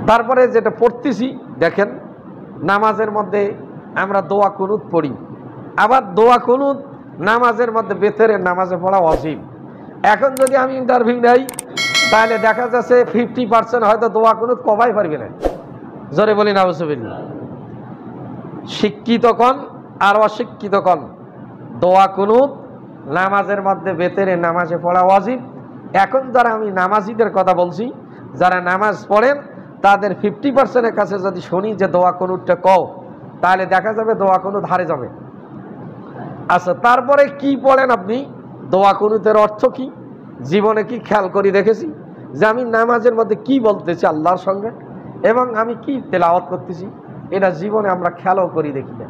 তারপরে যেটা পড়তেছি দেখেন, নামাজের মধ্যে আমরা দোয়া কুনুত পড়ি, আবার দোয়া কুনুত নামাজের মধ্যে বেতরের নামাজে পড়া ওয়াজিব। এখন যদি আমি ইন্টারভিউ নেই তাহলে দেখা যাচ্ছে 50% হয়তো দোয়া কুনুত কবাই পারবে না। জোরে বলি নাউজুবিল্লাহ। শিক্ষিত কন আর অশিক্ষিত কন, দোয়া কুনুত নামাজের মধ্যে বেতরের নামাজে পড়া ওয়াজিব। এখন যারা আমি নামাজিদের কথা বলছি, যারা নামাজ পড়েন তাদের 50%-এর কাছে যদি শুনি যে দোয়া কুনুতটা কও, তাহলে দেখা যাবে দোয়া কুনুত হারে যাবে। আচ্ছা, তারপরে কি পড়েন আপনি? দোয়া কুনুতের অর্থ কি জীবনে কি খেয়াল করে দেখেছি যে আমি নামাজের মধ্যে কি বলতেছি আল্লাহর সঙ্গে এবং আমি কি তেলাওয়াত করতেছি? এটা জীবনে আমরা খেয়ালও করি দেখি না।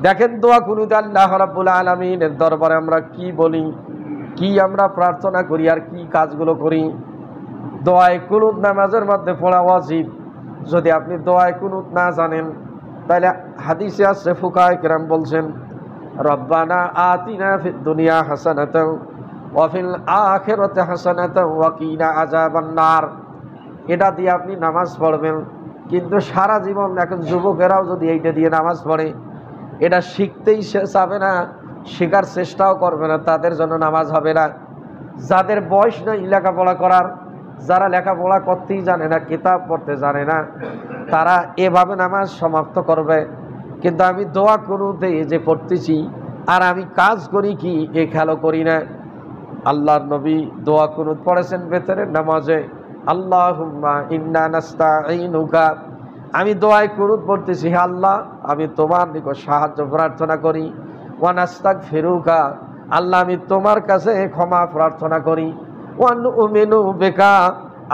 দেখেন দোয়া কুনুত আল্লাহ রাব্বুল আলামিনের দরবারে আমরা কি বলি, কি আমরা প্রার্থনা করি আর কি কাজগুলো করি। দোয়ায়ে কুনুত নামাজের মধ্যে পড়া ওয়াজিব। যদি আপনি দোয়ায়ে কুনুত না জানেন তাহলে হাদিসে আছে, ফুকাহায়ে কেরাম বলছেন রব্বানা আতিনা ফিদ দুনিয়া হাসানাতাও ওয়া ফিল আখিরাতি হাসানাতাও ওয়া কিনা আযাবান নার। এটা দিয়ে আপনি নামাজ পড়বেন। কিন্তু সারা জীবন এখন যুবকেরাও যদি এইটা দিয়ে নামাজ পড়ে, এটা শিখতেই চাবে না, শেখার চেষ্টাও করবে না, তাদের জন্য নামাজ হবে না। যাদের বয়স নেই লেখাপড়া করার, যারা লেখাপড়া করতেই জানে না, কিতাব পড়তে জানে না, তারা এভাবে নামাজ সমাপ্ত করবে। কিন্তু আমি দোয়া কুনুতে যে পড়তেছি আর আমি কাজ করি কি এ খেয়ালও করি না। আল্লাহর নবী দোয়া কুনুত পড়েছেন বেতরের নামাজে, আল্লাহুম্মা ইন্না নাস্তাঈনুকা। আমি দোয়ায়ে কুনুত পড়তেছি, হে আল্লাহ আমি তোমার নিকট সাহায্য প্রার্থনা করি। ওয়া নাস্তাগফিরুকা, আল্লাহ আমি তোমার কাছে ক্ষমা প্রার্থনা করি। ওয়া নুমিনু বিকা,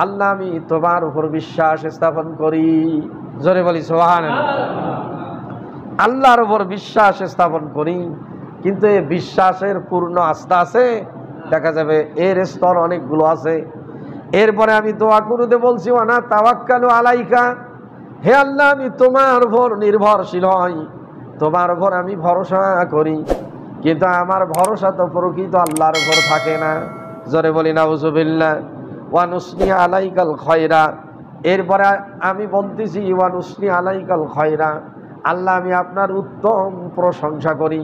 আল্লাহ আমি তোমার উপর বিশ্বাস স্থাপন করি। জোরে বলি সুবহানাল্লাহ। আল্লাহর উপর বিশ্বাস স্থাপন করি, কিন্তু এই বিশ্বাসের পূর্ণ আস্থা আছে? দেখা যাবে এর স্তর অনেকগুলো আছে। এরপরে আমি দোয়া কুনুতে বলছি ওয়ানা তাওয়াক্কালু আলাইকা, হে আল্লাহ আমি তোমার উপর নির্ভরশীল হই, তোমার উপর আমি ভরসা করি, কিন্তু আমার ভরসা তো প্রকৃত আল্লাহর উপর থাকে না। জোরে বলি নাউজুবিল্লাহ। ওয়া নুসনি আলাইকাল খয়রা, এরপরে আমি বলতেছি ওয়া নুসনি আলাইকাল খয়রা, আল্লাহ আমি আপনার উত্তম প্রশংসা করি,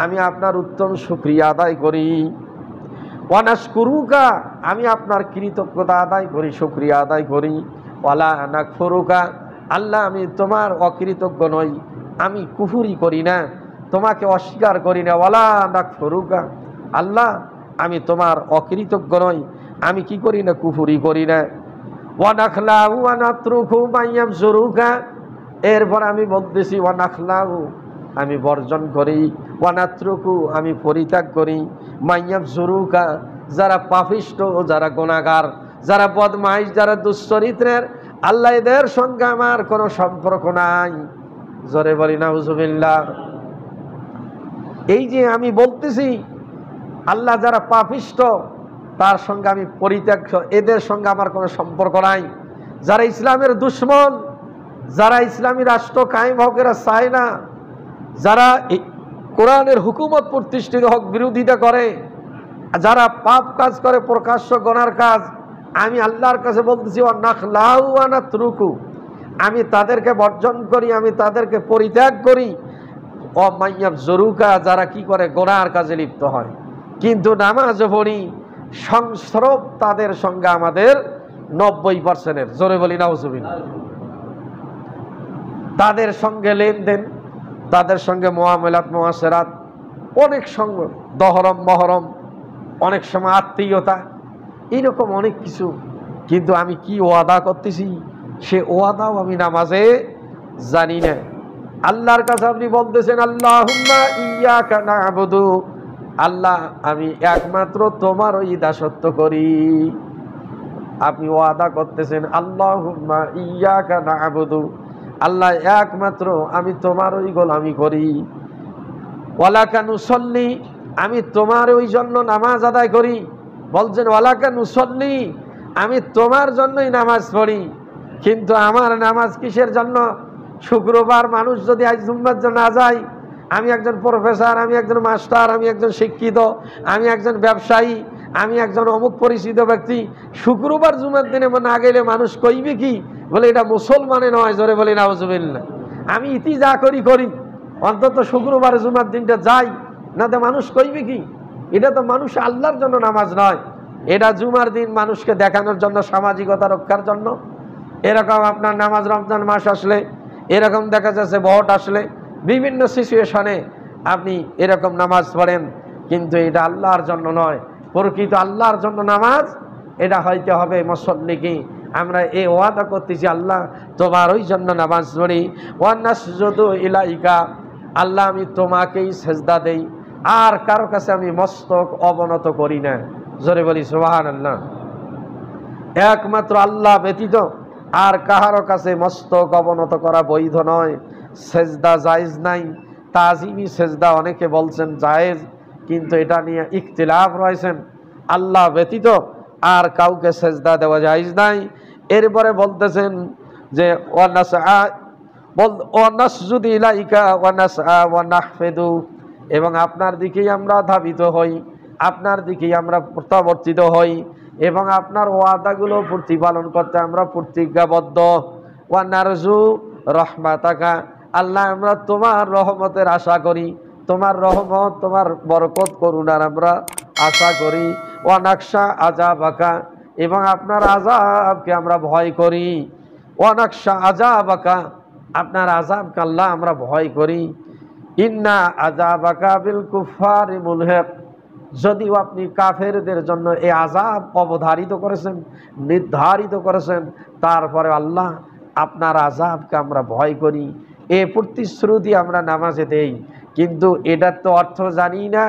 আমি আপনার উত্তম শুকরিয়া আদায় করি। ওয়া নাশকুরুকা, আমি আপনার কৃতজ্ঞতা আদায় করি, শুকরিয়া আদায় করি। ওয়ালা নাকফুরুকা, আল্লাহ আমি তোমার অকৃতজ্ঞ নই, আমি কুফরি করি না, তোমাকে অস্বীকার করি না। ওয়ালা নাকফুরুকা, আল্লাহ আমি তোমার অকৃতজ্ঞ নই, আমি কি করি না, কুফরি করি না। ওয়া নাখলাউ ওয়া নাতরুকু মাইয়াবজুরুকা, এরপর আমি বলতেছি ওয়া নাখলাউ, আমি বর্জন করি, ওয়া নাতরুকু, আমি পরিত্যাগ করি, মাইয়াবজুরুকা, যারা পাপিষ্ট, যারা গুনাহগার, যারা বদমাইশ, যারা দুশ্চরিত্রের, আল্লাহ এদের সঙ্গে আমার কোনো সম্পর্ক নাই। জোরে বলি নাউজুবিল্লাহ। এই যে আমি বলতেছি আল্লাহ যারা পাপিষ্ট তার সঙ্গে আমি পরিত্যাগ, এদের সঙ্গে আমার কোনো সম্পর্ক নাই। যারা ইসলামের দুশ্মন, যারা ইসলামী রাষ্ট্র কায়েম হোক এরা চায় না, যারা কোরআনের হুকুমত প্রতিষ্ঠিত হোক বিরোধিতা করে, যারা পাপ কাজ করে, প্রকাশ্য গুনার কাজ, আমি আল্লাহর কাছে বলতেছি ওয়া নাখলাউ ওয়া নাতরুকু, আমি তাদেরকে বর্জন করি, আমি তাদেরকে পরিত্যাগ করি। ও মাইয়াবজুরুকা, যারা কি করে, গুনার কাজে লিপ্ত হয় কিন্তু নামাজ পড়ি, সংস্রব তাদের সঙ্গে আমাদের 90%-এর। জোরে বলি নাউজুবিল্লাহ। তাদের সঙ্গে লেনদেন, তাদের সঙ্গে মুআমালাত মুআশারাত, অনেক সঙ্গ, দহরম মহরম, অনেক সময় আত্মীয়তা, এইরকম অনেক কিছু। কিন্তু আমি কি ওয়াদা করতেছি সে ওয়াদাও আমি নামাজে জানি না। আল্লাহর কাছে আপনি বলতেছেন আল্লাহুম্মা ইয়্যাকা না'বুদু, আল্লাহ আমি একমাত্র তোমার ওই দাসত্ব করি। আপনি ওয়াদা করতেছেন আল্লাহুম্মা ইয়্যাকা না'বুদু, আল্লাহ একমাত্র আমি তোমার ওই গোলামি করি। ওয়ালাকা নুসল্লি, আমি তোমার ওই জন্য নামাজ আদায় করি। বলছেন ওয়ালাকা নুসল্লি, আমি তোমার জন্যই নামাজ পড়ি। কিন্তু আমার নামাজ কিসের জন্য? শুক্রবার মানুষ যদি আজ জুম্মার জন্য না যায়, আমি একজন প্রফেসর, আমি একজন মাস্টার, আমি একজন শিক্ষিত, আমি একজন ব্যবসায়ী, আমি একজন অমুক পরিচিত ব্যক্তি, শুক্রবার জুমার দিনে না গেলে মানুষ কইবে কি বলে এটা মুসলমানে নয়, জোরে বলি নাউজুবিল্লাহ। আমি ইতি যা করি করি, অন্তত শুক্রবারে জুমার দিনটা যাই, না তো মানুষ কইবে কি? এটা তো মানুষ আল্লাহর জন্য নামাজ নয়, এটা জুমার দিন মানুষকে দেখানোর জন্য, সামাজিকতা রক্ষার জন্য। এরকম আপনার নামাজ রমজান মাস আসলে, এরকম দেখা যাচ্ছে ভোট আসলে, বিভিন্ন সিচুয়েশনে আপনি এরকম নামাজ পড়েন, কিন্তু এটা আল্লাহর জন্য নয়। প্রকৃত আল্লাহর জন্য নামাজ এটা হইতে হবে মুসল্লিকে। আমরা এই ওয়াদা করতেছি, আল্লাহ তোমার ওই জন্য নামাজ পড়ি। ওয়ানাসজুদু ইলাইকা, আল্লাহ আমি তোমাকেই সেজদা দেই, আর কারো কাছে আমি মস্তক অবনত করি না। জোরে বলি সুবহানাল্লাহ। একমাত্র আল্লাহ ব্যতীত আর কাহারো কাছে মস্তক অবনত করা বৈধ নয়। সেজদা জায়েজ নাই। তাজিমি সেজদা অনেকে বলছেন জায়েজ, কিন্তু এটা নিয়ে ইখতিলাফ রয়েছেন। আল্লাহ ব্যতীত আর কাউকে সেজদা দেওয়া জায়েজ নাই। এরপরে বলতেছেন যে ওয়ানাসজুদু ইলাইকা ওয়ানাসআ ওয়ানাহফিদু, এবং আপনার দিকেই আমরা ধাবিত হই, আপনার দিকেই আমরা প্রত্যাবর্তিত হই, এবং আপনার ওয়াদাগুলো প্রতিপালন করতে আমরা প্রতিজ্ঞাবদ্ধ। ওয়ানারজু রহমাতাকা, আল্লাহ আমরা তোমার রহমতের আশা করি, তোমার রহমত, তোমার বরকত, করুণার আমরা আশা করি। ওয়ানাকশা আযাবাকা, এবং আপনার আযাবকে আমরা ভয় করি। ওয়ানাকশা আযাবাকা, আপনার আযাবকে আল্লাহ আমরা ভয় করি। ইন্না আযাবাকা বিল কুফারি মুলহিক, যদিও আপনি কাফেরদের জন্য এই আযাব অবধারিত করেছেন, নির্ধারিত করেছেন, তারপরে আল্লাহ আপনার আযাবকে আমরা ভয় করি। এ প্রতিশ্রুতি আমরা নামাজে দেই, কিন্তু এটার তো অর্থ জানি না।